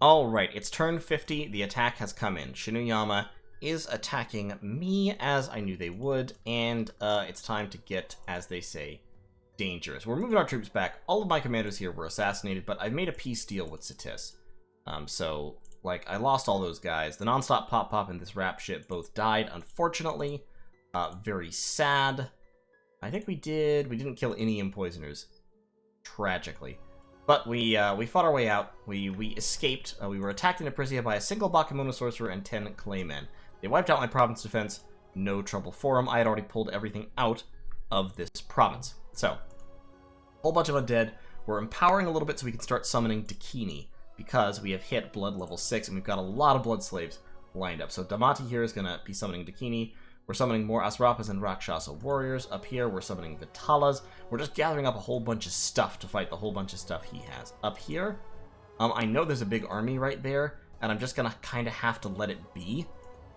Alright, it's turn 50, the attack has come in. Shinuyama is attacking me, as I knew they would, and it's time to get, as they say, dangerous. We're moving our troops back. All of my commanders here were assassinated, but I've made a peace deal with Satis. So, like, I lost all those guys. The non-stop pop-pop and this rap shit both died, unfortunately. Very sad. I think we didn't kill any poisoners, tragically. But we fought our way out. We escaped. We were attacked in Aprisia by a single Bakemono sorcerer and 10 claymen. They wiped out my province defense. No trouble for them. I had already pulled everything out of this province. So, a whole bunch of undead. We're empowering a little bit so we can start summoning Dakini, because we have hit blood level 6 and we've got a lot of blood slaves lined up. So Damati here is going to be summoning Dakini. We're summoning more Asrapas and Rakshasa warriors. Up here, we're summoning Vitalas. We're just gathering up a whole bunch of stuff to fight the whole bunch of stuff he has. Up here, I know there's a big army right there, and I'm just going to kind of have to let it be.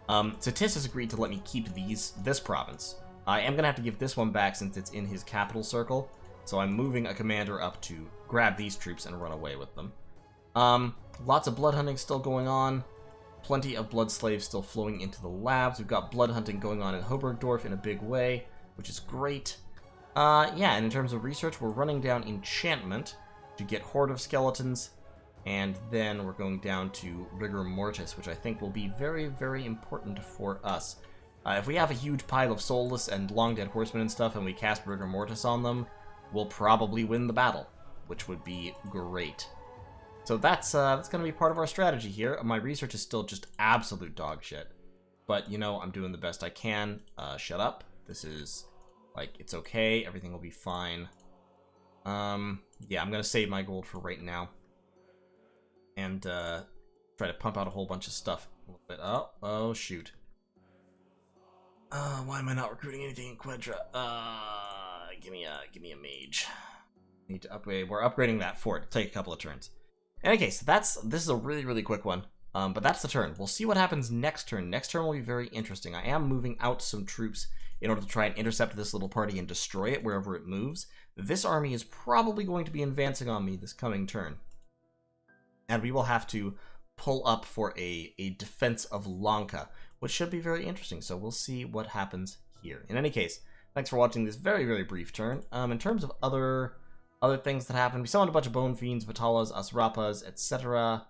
Satis has agreed to let me keep this province. I am going to have to give this one back since it's in his capital circle, so I'm moving a commander up to grab these troops and run away with them. Lots of blood hunting still going on. Plenty of blood slaves still flowing into the labs. We've got blood hunting going on in Hobergdorf in a big way, which is great. Yeah, and in terms of research, we're running down enchantment to get Horde of Skeletons, and then we're going down to Rigor Mortis, which I think will be very, very important for us. If we have a huge pile of soulless and long dead horsemen and stuff, and we cast Rigor Mortis on them, we'll probably win the battle, which would be great. So that's going to be part of our strategy here. My research is still just absolute dog shit. But, you know, I'm doing the best I can. Shut up. This is, like, it's okay. Everything will be fine. Yeah, I'm going to save my gold for right now. And try to pump out a whole bunch of stuff. A little bit. Oh, shoot. Why am I not recruiting anything in Quedra? Give me a mage. Need to upgrade. We're upgrading that fort. It'll take a couple of turns. In any case, this is a really, really quick one, but that's the turn. We'll see what happens next turn. Next turn will be very interesting. I am moving out some troops in order to try and intercept this little party and destroy it wherever it moves. This army is probably going to be advancing on me this coming turn, and we will have to pull up for a defense of Lanka, which should be very interesting, so we'll see what happens here. In any case, thanks for watching this very, very brief turn. In terms of other things that happened, we summoned a bunch of Bone Fiends, Vitalas, Asrapas, etc.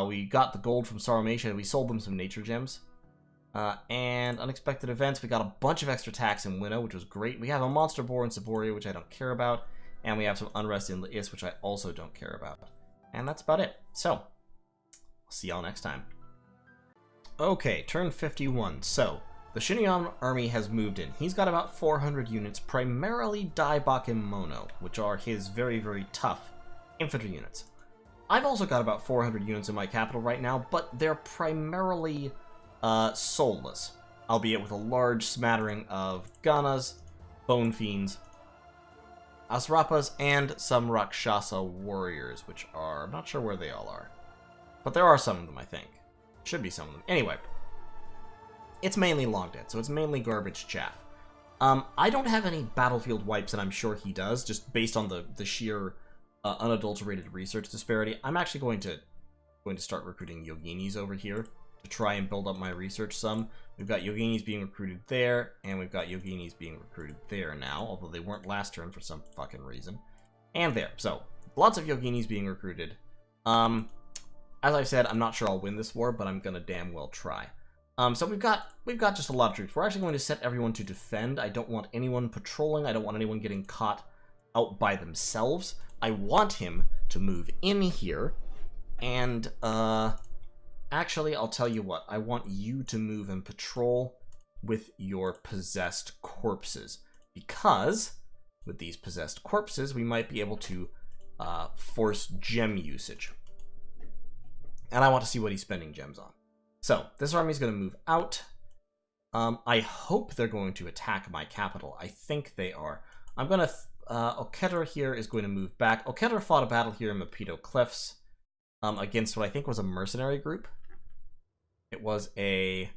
We got the gold from Sarumasha, we sold them some nature gems. And unexpected events, we got a bunch of extra tax in Winnow, which was great. We have a Monster Boar in Saboria, which I don't care about. And we have some unrest in La'is, which I also don't care about. And that's about it. So, I'll see y'all next time. Okay, turn 51. So, the Shinuyama army has moved in. He's got about 400 units, primarily Dai Bakemono, which are his very, very tough infantry units. I've also got about 400 units in my capital right now, but they're primarily soulless, albeit with a large smattering of Ganas, Bone Fiends, Asrapas, and some Rakshasa warriors, which are, I'm not sure where they all are. But there are some of them, I think. Should be some of them. Anyway. It's mainly long dead, so it's mainly garbage chaff. I don't have any battlefield wipes, and I'm sure he does, just based on the sheer unadulterated research disparity. I'm actually going to start recruiting Yoginis over here to try and build up my research some. We've got Yoginis being recruited there, and we've got Yoginis being recruited there now, although they weren't last turn for some fucking reason. And there. So, lots of Yoginis being recruited. As I said, I'm not sure I'll win this war, but I'm gonna damn well try. So we've got just a lot of troops. We're actually going to set everyone to defend. I don't want anyone patrolling. I don't want anyone getting caught out by themselves. I want him to move in here. And, actually, I'll tell you what. I want you to move and patrol with your possessed corpses. Because, with these possessed corpses, we might be able to force gem usage. And I want to see what he's spending gems on. So, this army is going to move out. I hope they're going to attack my capital. I think they are. I'm going to... Oketer here is going to move back. Oketer fought a battle here in Mapito Cliffs against what I think was a mercenary group. It was a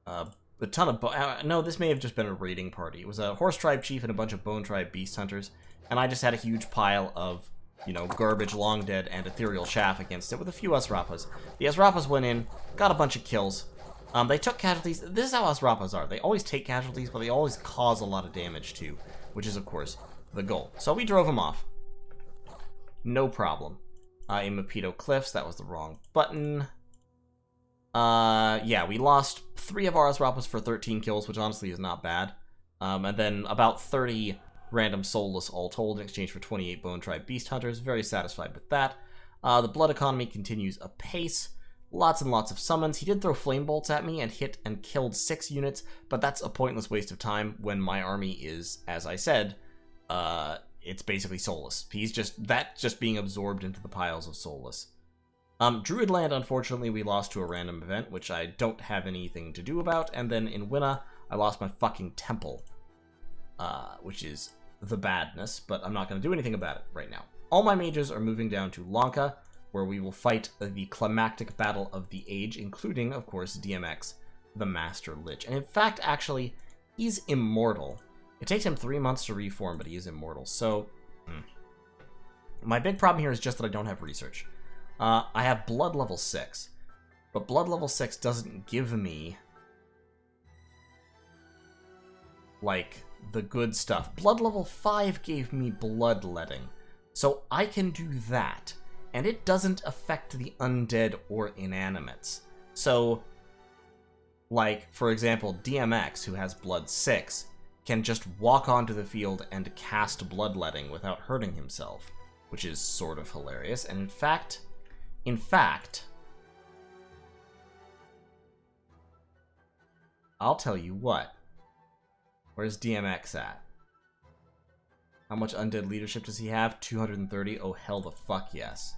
ton of... no, this may have just been a raiding party. It was a horse tribe chief and a bunch of bone tribe beast hunters. And I just had a huge pile of you know, garbage long dead and ethereal chaff against it with a few Asrapas. The Asrapas went in, got a bunch of kills. They took casualties. This is how Asrapas are. They always take casualties, but they always cause a lot of damage too, which is, of course, the goal. So we drove him off. No problem. In Mapito Cliffs, that was the wrong button. Yeah, we lost 3 of our Asrapas for 13 kills, which honestly is not bad. And then about 30 random soulless all told in exchange for 28 Bone Tribe Beast Hunters. Very satisfied with that. The blood economy continues apace. Lots and lots of summons. He did throw flame bolts at me and hit and killed 6 units, but that's a pointless waste of time when my army is, as I said, it's basically soulless. He's just being absorbed into the piles of soulless. Druidland, unfortunately, we lost to a random event, which I don't have anything to do about, and then in Winna, I lost my fucking temple, which is the badness, but I'm not going to do anything about it right now. All my mages are moving down to Lanka, where we will fight the climactic battle of the age, including, of course, DMX, the Master Lich. And in fact, actually, he's immortal. It takes him 3 months to reform, but he is immortal. So, my big problem here is just that I don't have research. I have blood level 6, but blood level 6 doesn't give me, like, the good stuff. Blood level 5 gave me bloodletting, so I can do that. And it doesn't affect the undead or inanimates. So, like, for example, DMX, who has blood 6, can just walk onto the field and cast bloodletting without hurting himself, which is sort of hilarious. And in fact, I'll tell you what. Where's DMX at? How much undead leadership does he have? 230? Oh, hell the fuck yes.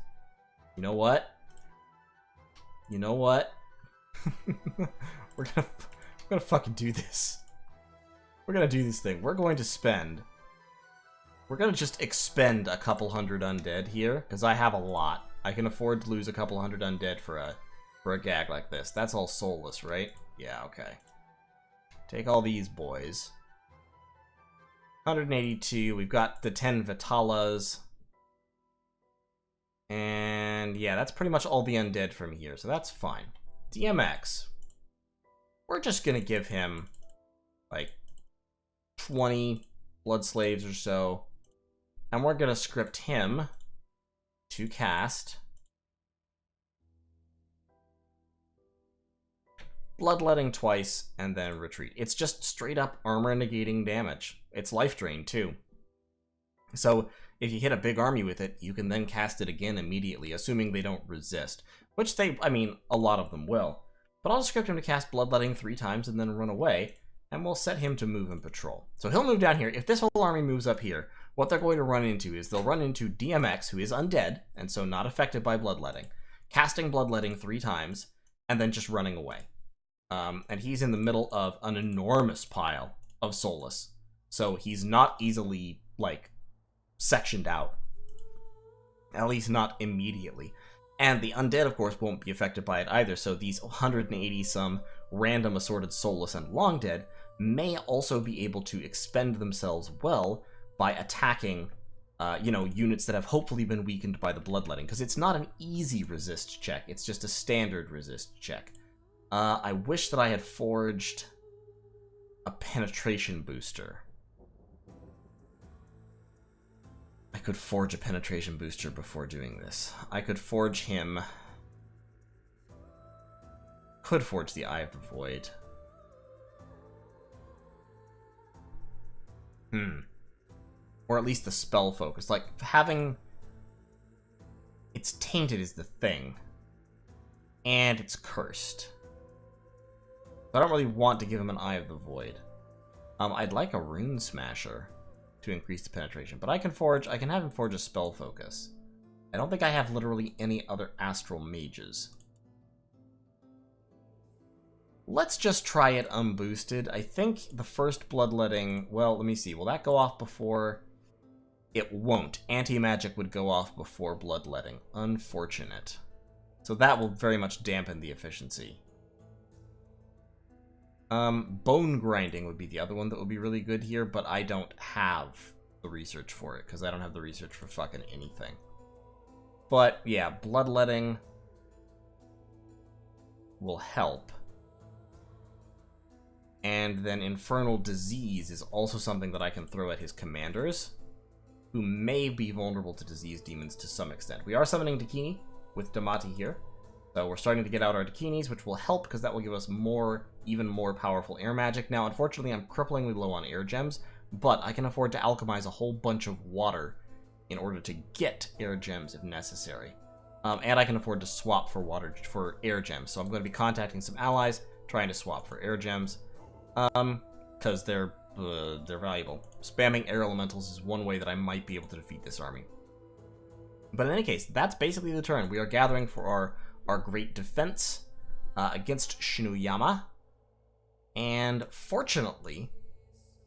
You know what? You know what? We're gonna fucking do this. We're gonna do this thing. We're going to spend... We're gonna just expend a couple hundred undead here, because I have a lot. I can afford to lose a couple hundred undead for a gag like this. That's all soulless, right? Yeah, okay. Take all these boys. 182. We've got the 10 Vitalas. And yeah, that's pretty much all the undead from here, so that's fine. DMX. We're just gonna give him, like, 20 blood slaves or so. And we're gonna script him to cast bloodletting twice and then retreat. It's just straight up armor negating damage. It's life drain too. So if you hit a big army with it, you can then cast it again immediately, assuming they don't resist. Which I mean, a lot of them will. But I'll script him to cast bloodletting 3 times and then run away, and we'll set him to move and patrol. So he'll move down here. If this whole army moves up here, what they're going to run into is they'll run into DMX, who is undead, and so not affected by bloodletting, casting bloodletting 3 times, and then just running away. And he's in the middle of an enormous pile of soulless. So he's not easily, like, sectioned out. At least not immediately. And the undead, of course, won't be affected by it either, so these 180-some random assorted soulless and long dead may also be able to expend themselves well by attacking, you know, units that have hopefully been weakened by the bloodletting, because it's not an easy resist check, it's just a standard resist check. I wish that I had forged a penetration booster. I could forge a penetration booster before doing this. I could forge him... Could forge the Eye of the Void. Or at least the spell focus. Like, having... It's tainted is the thing. And it's cursed. I don't really want to give him an Eye of the Void. I'd like a Rune Smasher to increase the penetration, but I can have him forge a spell focus. I don't think I have literally any other astral mages. Let's just try it unboosted. I think the first bloodletting, well, let me see, will that go off before? It won't. Anti-magic would go off before bloodletting. Unfortunate. So that will very much dampen the efficiency. Bone grinding would be the other one that would be really good here, but I don't have the research for it, because I don't have the research for fucking anything. But, yeah, Bloodletting will help. And then Infernal Disease is also something that I can throw at his commanders, who may be vulnerable to Disease Demons to some extent. We are summoning Dakini with Damati here, so we're starting to get out our Dakinis, which will help because that will give us even more powerful air magic. Now, unfortunately, I'm cripplingly low on air gems, but I can afford to alchemize a whole bunch of water in order to get air gems if necessary. And I can afford to swap for air gems, so I'm going to be contacting some allies, trying to swap for air gems. Because they're valuable. Spamming air elementals is one way that I might be able to defeat this army. But in any case, that's basically the turn. We are gathering for our great defense against Shinuyama. And fortunately,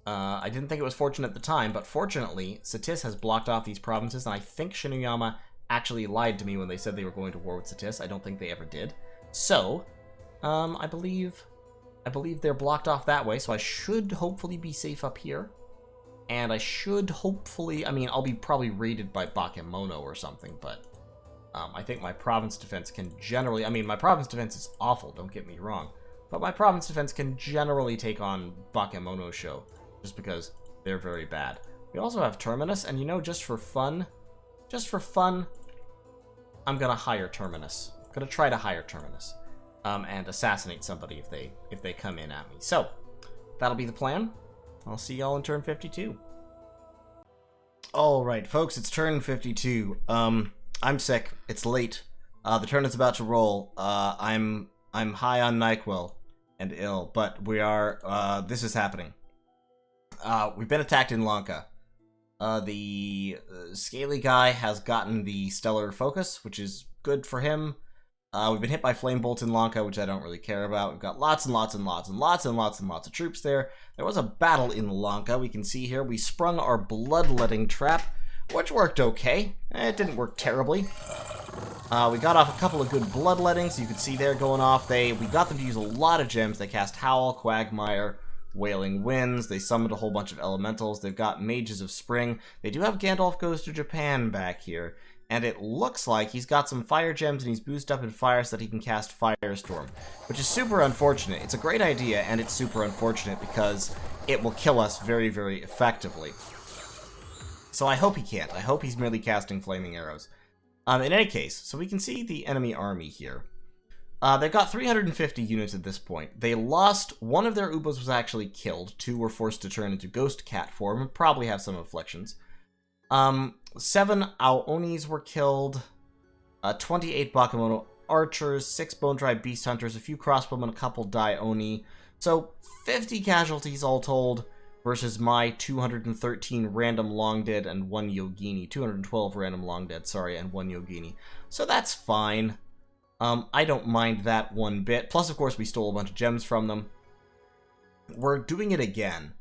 I didn't think it was fortunate at the time, but fortunately, Satis has blocked off these provinces, and I think Shinuyama actually lied to me when they said they were going to war with Satis. I don't think they ever did. So, I believe they're blocked off that way, so I should hopefully be safe up here. And I should hopefully, I mean, I'll be probably raided by Bakemono or something, but I think my province defense can generally, I mean, my province defense is awful, don't get me wrong, but my province defense can generally take on Bakemono show, just because they're very bad. We also have Terminus, and you know, just for fun, I'm gonna hire Terminus. I'm gonna try to hire Terminus. And assassinate somebody if they come in at me. So, that'll be the plan. I'll see y'all in turn 52. Alright, folks, it's turn 52. I'm sick. It's late. The turn is about to roll. I'm high on NyQuil and ill, but we are, this is happening. We've been attacked in Lanka. The scaly guy has gotten the stellar focus, which is good for him. We've been hit by Flame Bolt in Lanka, which I don't really care about. We've got lots and lots of troops there. There was a battle in Lanka. We can see here we sprung our Bloodletting trap, which worked okay. It didn't work terribly. We got off a couple of good Bloodlettings. You can see there going off. We got them to use a lot of gems. They cast Howl, Quagmire, Wailing Winds. They summoned a whole bunch of elementals. They've got Mages of Spring. They do have Gandalf Goes to Japan back here. And it looks like he's got some fire gems and he's boosted up in fire so that he can cast Firestorm, which is super unfortunate. It's a great idea, and it's super unfortunate because it will kill us very, very effectively. So I hope he can't. I hope he's merely casting Flaming Arrows. In any case, so we can see the enemy army here. They've got 350 units at this point. They lost, one of their Ubas was actually killed. 2 were forced to turn into Ghost Cat form and probably have some afflictions. 7 Aonis were killed, 28 Bakemono archers, 6 Bone-Dry Beast Hunters, a few crossbowmen, a couple Dai-Oni. So 50 casualties all told versus my 213 random Long Dead and 1 Yogini. 212 random Long Dead, sorry, and 1 Yogini. So that's fine. I don't mind that one bit. Plus, of course, we stole a bunch of gems from them. We're doing it again.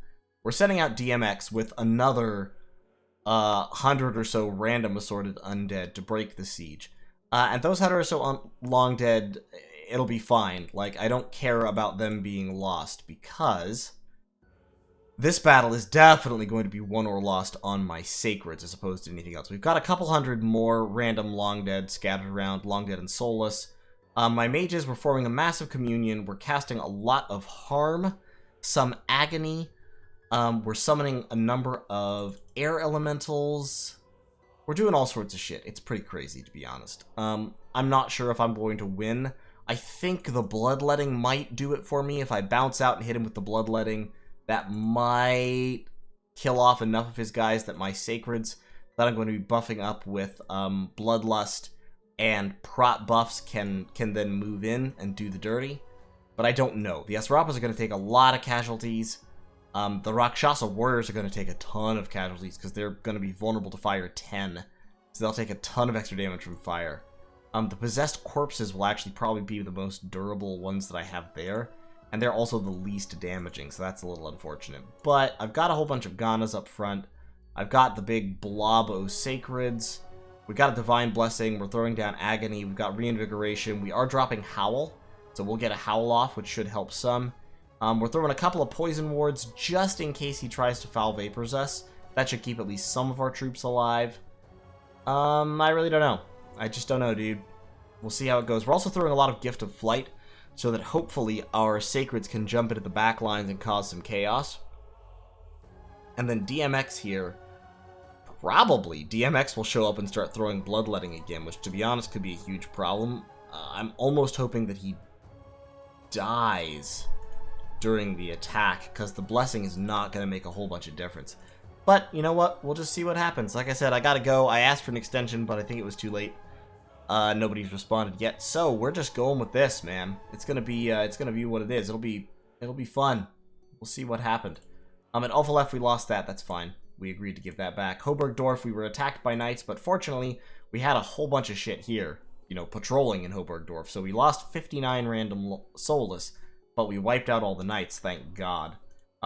We're sending out DMX with another 100 or so random assorted undead to break the siege. And those 100 or so long dead, it'll be fine. Like, I don't care about them being lost because this battle is definitely going to be won or lost on my sacreds as opposed to anything else. We've got a couple hundred more random long dead scattered around, long dead and soulless. My mages were forming a massive communion. We're casting a lot of harm, some agony. We're summoning a number of air elementals. We're doing all sorts of shit. It's pretty crazy, to be honest. I'm not sure if I'm going to win. I think the Bloodletting might do it for me. If I bounce out and hit him with the Bloodletting, that might kill off enough of his guys that my Sacreds that I'm going to be buffing up with Bloodlust and prot buffs can then move in and do the dirty. But I don't know. The Asrapas are going to take a lot of casualties. The Rakshasa Warriors are going to take a ton of casualties because they're going to be vulnerable to fire 10. So they'll take a ton of extra damage from fire. The Possessed Corpses will actually probably be the most durable ones that I have there. And they're also the least damaging, so that's a little unfortunate. But I've got a whole bunch of Ganas up front. I've got the big blob of Sacreds. We've got a Divine Blessing. We're throwing down Agony. We've got Reinvigoration. We are dropping Howl. So we'll get a Howl off, which should help some. We're throwing a couple of Poison Wards just in case he tries to Foul Vapors us. That should keep at least some of our troops alive. I really don't know. I just don't know, dude. We'll see how it goes. We're also throwing a lot of Gift of Flight, so that hopefully our Sacreds can jump into the back lines and cause some chaos. And then DMX here, probably DMX will show up and start throwing Bloodletting again, which to be honest could be a huge problem. I'm almost hoping that he dies during the attack, because the Blessing is not going to make a whole bunch of difference. But, you know what? We'll just see what happens. Like I said, I gotta go. I asked for an extension, but I think it was too late. Nobody's responded yet, so we're just going with this, man. It's gonna be what it is. It'll be fun. We'll see what happened. At Alpha Left, we lost that. That's fine. We agreed to give that back. Hoburgdorf, we were attacked by knights, but fortunately, we had a whole bunch of shit here, you know, patrolling in Hoburgdorf. So we lost 59 random soulless, but we wiped out all the knights, thank God.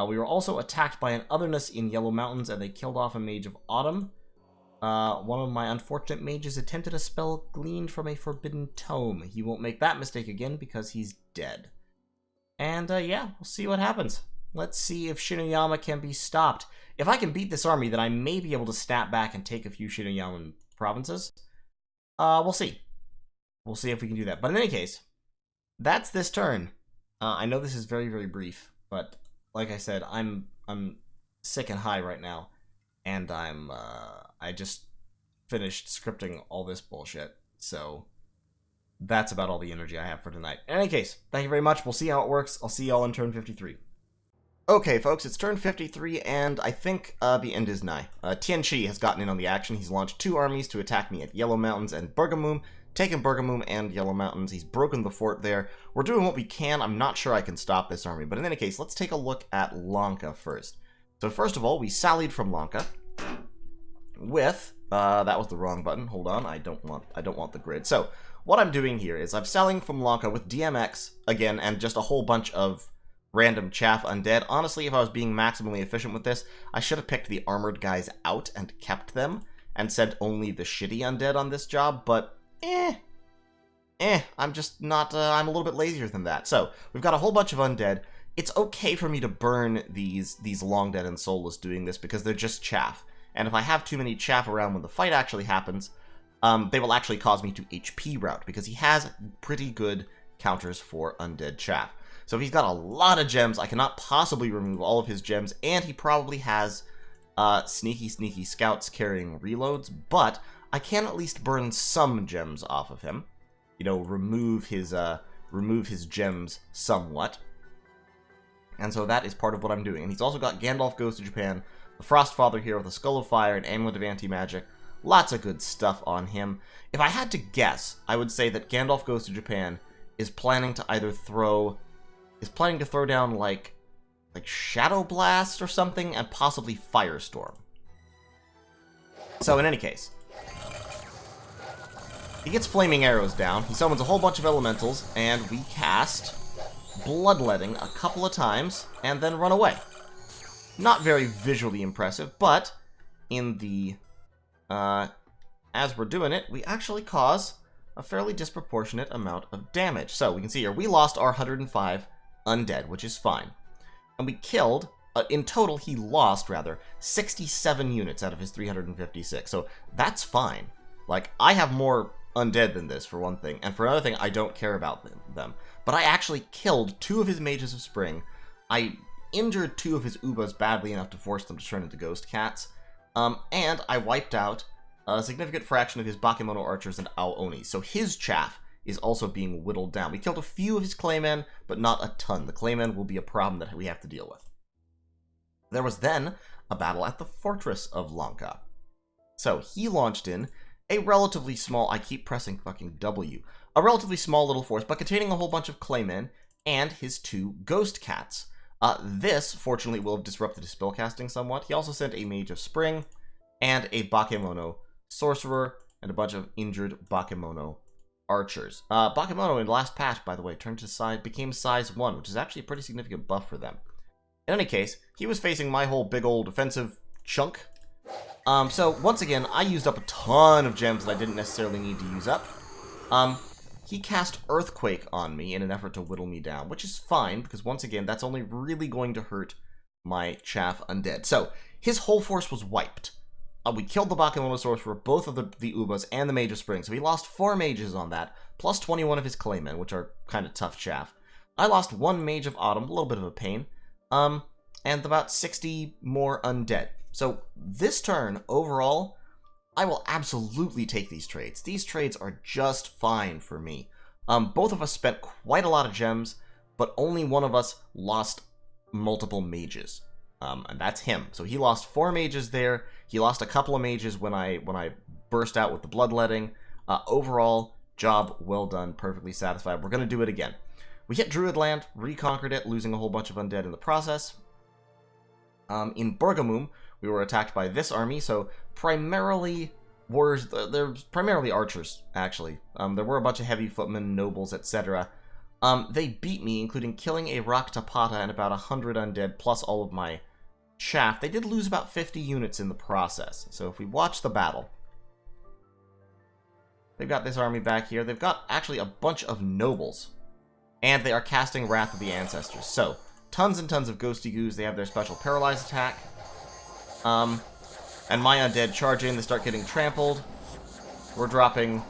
We were also attacked by an otherness in Yellow Mountains, and they killed off a Mage of Autumn. One of my unfortunate mages attempted a spell gleaned from a forbidden tome. He won't make that mistake again because he's dead. And, yeah, we'll see what happens. Let's see if Shinoyama can be stopped. If I can beat this army, then I may be able to snap back and take a few Shinoyaman provinces. We'll see. We'll see if we can do that. But in any case, that's this turn. I know this is very, very brief, but like I said, I'm sick and high right now, and I just finished scripting all this bullshit, so that's about all the energy I have for tonight. In any case, thank you very much. We'll see how it works. I'll see y'all in turn 53. Okay, folks, it's turn 53, and I think the end is nigh. Tianchi has gotten in on the action. He's launched 2 armies to attack me at Yellow Mountains and Bergamum, taken Bergamum and Yellow Mountains. He's broken the fort there. We're doing what we can. I'm not sure I can stop this army, but in any case, let's take a look at Lanka first. So first of all, we sallied from Lanka with that was the wrong button. Hold on, I don't want the grid. So what I'm doing here is I'm sallying from Lanka with DMX again and just a whole bunch of random chaff undead. Honestly, if I was being maximally efficient with this, I should have picked the armored guys out and kept them and sent only the shitty undead on this job, but I'm just not, I'm a little bit lazier than that. So, we've got a whole bunch of undead. It's okay for me to burn these long dead and soulless doing this because they're just chaff. And if I have too many chaff around when the fight actually happens, they will actually cause me to HP route because he has pretty good counters for undead chaff. So if he's got a lot of gems, I cannot possibly remove all of his gems, and he probably has sneaky scouts carrying reloads, but I can at least burn some gems off of him. You know, remove his gems somewhat. And so that is part of what I'm doing. And he's also got Gandalf Goes to Japan, the Frostfather here with a Skull of Fire and Amulet of Anti-Magic. Lots of good stuff on him. If I had to guess, I would say that Gandalf Goes to Japan is planning to either throw down like Shadow Blast or something, and possibly Firestorm. So in any case, he gets Flaming Arrows down, he summons a whole bunch of elementals, and we cast Bloodletting a couple of times, and then run away. Not very visually impressive, but in the, as we're doing it, we actually cause a fairly disproportionate amount of damage. So we can see here, we lost our 105 undead, which is fine. And we killed, in total, he lost, rather, 67 units out of his 356. So that's fine. Like, I have more undead than this, for one thing. And for another thing, I don't care about them. But I actually killed 2 of his Mages of Spring. I injured 2 of his Ubas badly enough to force them to turn into ghost cats. And I wiped out a significant fraction of his Bakemono archers and Ao-Oni. So his chaff is also being whittled down. We killed a few of his claymen, but not a ton. The claymen will be a problem that we have to deal with. There was then a battle at the Fortress of Lanka. So he launched in a relatively small, I keep pressing fucking W, a relatively small little force, but containing a whole bunch of claymen and his 2 ghost cats. This, fortunately, will have disrupted his spellcasting somewhat. He also sent a Mage of Spring and a Bakemono sorcerer and a bunch of injured Bakemono archers. Bakemono in the last patch, by the way, became size 1, which is actually a pretty significant buff for them. In any case, he was facing my whole big old defensive chunk. So once again, I used up a ton of gems that I didn't necessarily need to use up. He cast Earthquake on me in an effort to whittle me down, which is fine, because once again, that's only really going to hurt my chaff undead. So, his whole force was wiped. we killed the Bakumonosaurus for both of the Ubas and the Mage of Spring, so he lost 4 mages on that, plus 21 of his claymen, which are kind of tough chaff. I lost 1 Mage of Autumn, a little bit of a pain, and about 60 more undead. So this turn, overall, I will absolutely take these trades. These trades are just fine for me. Both of us spent quite a lot of gems, but only one of us lost multiple mages. And that's him. So he lost 4 mages there. He lost a couple of mages when I burst out with the bloodletting. Overall, job well done, perfectly satisfied. We're going to do it again. We hit Druidland, reconquered it, losing a whole bunch of undead in the process. In Bergamum, we were attacked by this army, so primarily warriors, they're primarily archers, actually. There were a bunch of heavy footmen, nobles, etc. They beat me, including killing a Raktapata and about 100 undead, plus all of my chaff. They did lose about 50 units in the process. So if we watch the battle, they've got this army back here. They've got actually a bunch of nobles, and they are casting Wrath of the Ancestors. So tons and tons of Ghosty Goos. They have their special Paralyze attack. And my undead charge in. They start getting trampled. We're dropping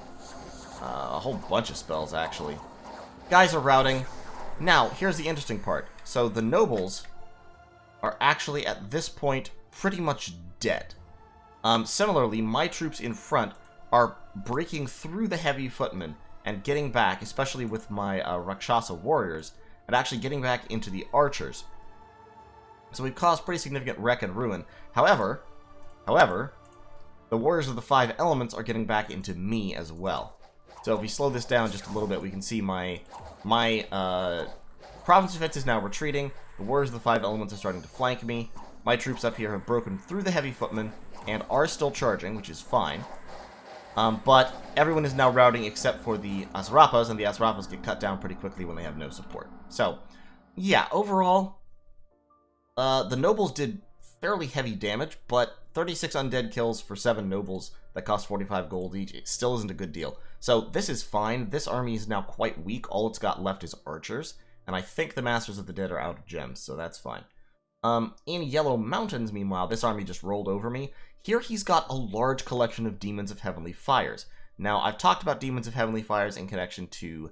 a whole bunch of spells, actually. Guys are routing. Now, here's the interesting part. So the nobles are actually, at this point, pretty much dead. Similarly, my troops in front are breaking through the heavy footmen and getting back, especially with my Rakshasa warriors, and actually getting back into the archers. So we've caused pretty significant wreck and ruin. However, the warriors of the 5 elements are getting back into me as well. So if we slow this down just a little bit, we can see my province defense is now retreating. The warriors of the 5 elements are starting to flank me. My troops up here have broken through the heavy footmen and are still charging, which is fine. But everyone is now routing except for the Asrapas, and the Asrapas get cut down pretty quickly when they have no support. So, yeah, overall, the nobles did fairly heavy damage, but 36 undead kills for 7 nobles that cost 45 gold each, it still isn't a good deal. So this is fine. This army is now quite weak. All it's got left is archers, and I think the Masters of the Dead are out of gems, so that's fine. In Yellow Mountains, meanwhile, this army just rolled over me. Here he's got a large collection of Demons of Heavenly Fires. Now, I've talked about Demons of Heavenly Fires in connection to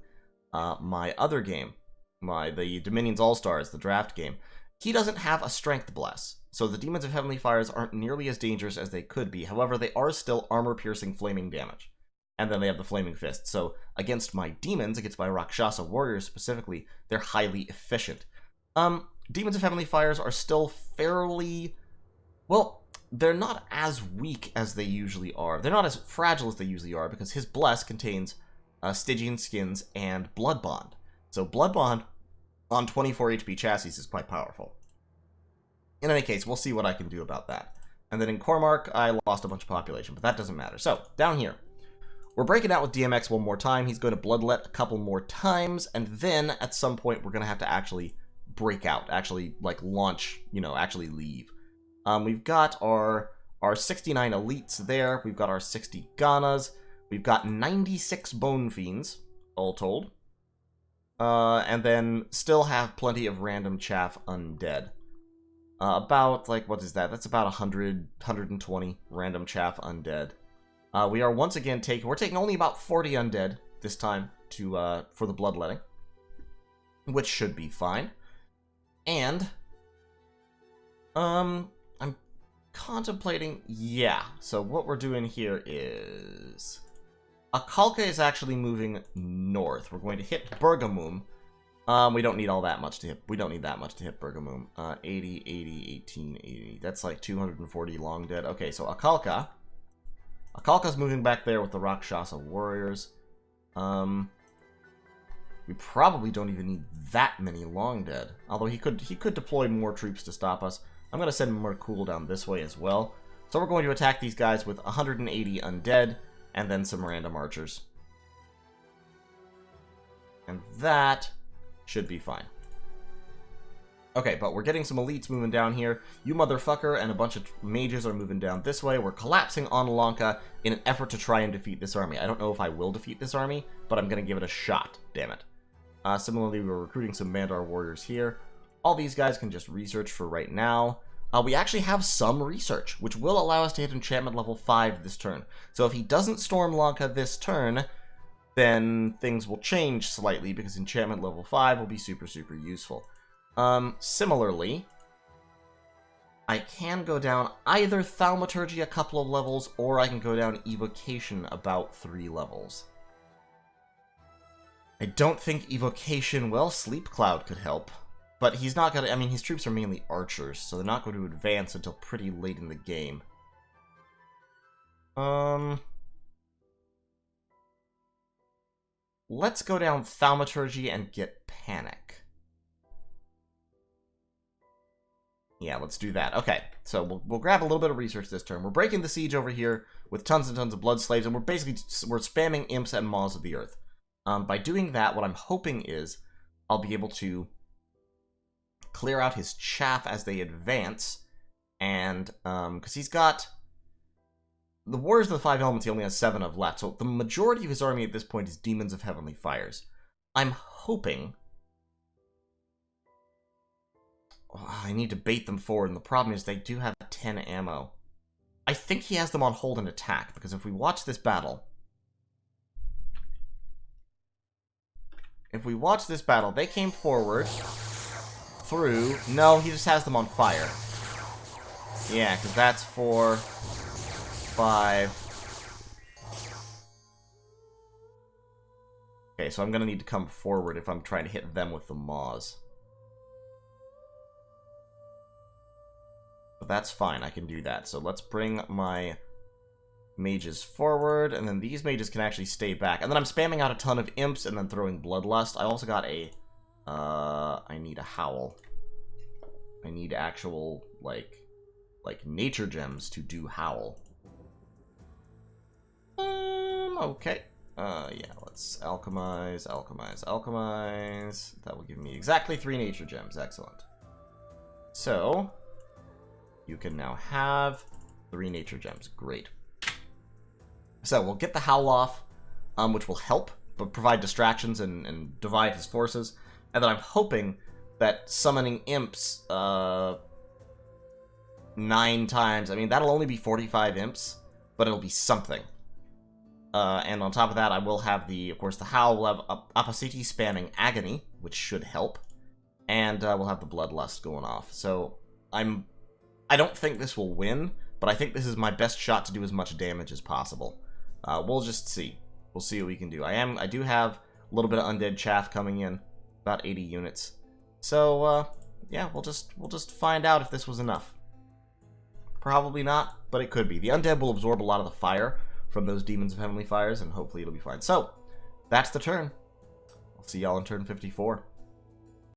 my other game, the Dominions All-Stars, the draft game. He doesn't have a Strength Bless, so the Demons of Heavenly Fires aren't nearly as dangerous as they could be. However, they are still armor-piercing flaming damage. And then they have the Flaming Fist. So against my demons, against my Rakshasa warriors specifically, they're highly efficient. Demons of Heavenly Fires are still fairly... well, they're not as weak as they usually are. They're not as fragile as they usually are, because his Bless contains Stygian Skins and Blood Bond. So Blood Bond on 24 HP chassis is quite powerful. In any case, we'll see what I can do about that. And then in Cormark, I lost a bunch of population, but that doesn't matter. So, down here, we're breaking out with DMX one more time. He's going to Bloodlet a couple more times, and then at some point, we're going to have to actually break out, actually, like, launch, actually leave. We've got our 69 elites there. We've got our 60 Ganas. We've got 96 Bone Fiends, all told. And then still have plenty of random chaff undead. About, like, what is that? That's about 100, 120 random chaff undead. We are once again we're taking only about 40 undead this time for the bloodletting, which should be fine. And, I'm contemplating, yeah, so what we're doing here is... Akalka is actually moving north. We're going to hit Bergamum. We don't need all that much to hit. We don't need that much to hit Bergamum. 80, 80, 18, 80. That's like 240 long dead. Okay, so Akalka. Akalka's moving back there with the Rakshasa warriors. We probably don't even need that many long dead. Although he could deploy more troops to stop us. I'm going to send more cooldown this way as well. So we're going to attack these guys with 180 undead. And then some random archers. And that should be fine. Okay, but we're getting some elites moving down here. You motherfucker and a bunch of mages are moving down this way. We're collapsing on Lanka in an effort to try and defeat this army. I don't know if I will defeat this army, but I'm going to give it a shot, damn it. Similarly, we're recruiting some Mandar warriors here. All these guys can just research for right now. we actually have some research, which will allow us to hit enchantment level 5 this turn. So if he doesn't storm Lanka this turn, then things will change slightly, because enchantment level 5 will be super, super useful. Similarly, I can go down either Thaumaturgy a couple of levels, or I can go down Evocation about 3 levels. I don't think Evocation, well, Sleep Cloud could help. But he's not gonna, I mean, his troops are mainly archers, so they're not going to advance until pretty late in the game. Let's go down Thaumaturgy and get Panic. Yeah, let's do that. Okay, so we'll grab a little bit of research this turn. We're breaking the siege over here with tons and tons of blood slaves, and we're spamming imps and maws of the earth. By doing that, what I'm hoping is I'll be able to clear out his chaff as they advance, and because he's got the Warriors of the Five Elements, he only has 7 of left, so the majority of his army at this point is Demons of Heavenly Fires. I'm hoping I need to bait them forward, and the problem is they do have 10 ammo. I think he has them on hold and attack, because if we watch this battle, they came forward through. No, he just has them on fire. Yeah, because that's 4, 5. Okay, so I'm going to need to come forward if I'm trying to hit them with the maws. But that's fine, I can do that. So let's bring my mages forward, and then these mages can actually stay back. And then I'm spamming out a ton of imps and then throwing Bloodlust. I also got a I need a Howl. I need actual, like nature gems to do Howl. Okay. Yeah, let's alchemize. That will give me exactly 3 nature gems. Excellent. So, you can now have 3 nature gems. Great. So, we'll get the Howl off, which will help, but provide distractions and divide his forces. And then I'm hoping that summoning imps 9 times, I mean, that'll only be 45 imps, but it'll be something. And on top of that, I will have of course, the Howl will have Apaciti spamming Agony, which should help. And we'll have the Bloodlust going off. So, I don't think this will win, but I think this is my best shot to do as much damage as possible. We'll just see. We'll see what we can do. I do have a little bit of undead chaff coming in, about 80 units. So, yeah, we'll just find out if this was enough. Probably not, but it could be. The undead will absorb a lot of the fire from those Demons of Heavenly Fires, and hopefully it'll be fine. So, that's the turn. I'll see y'all in turn 54.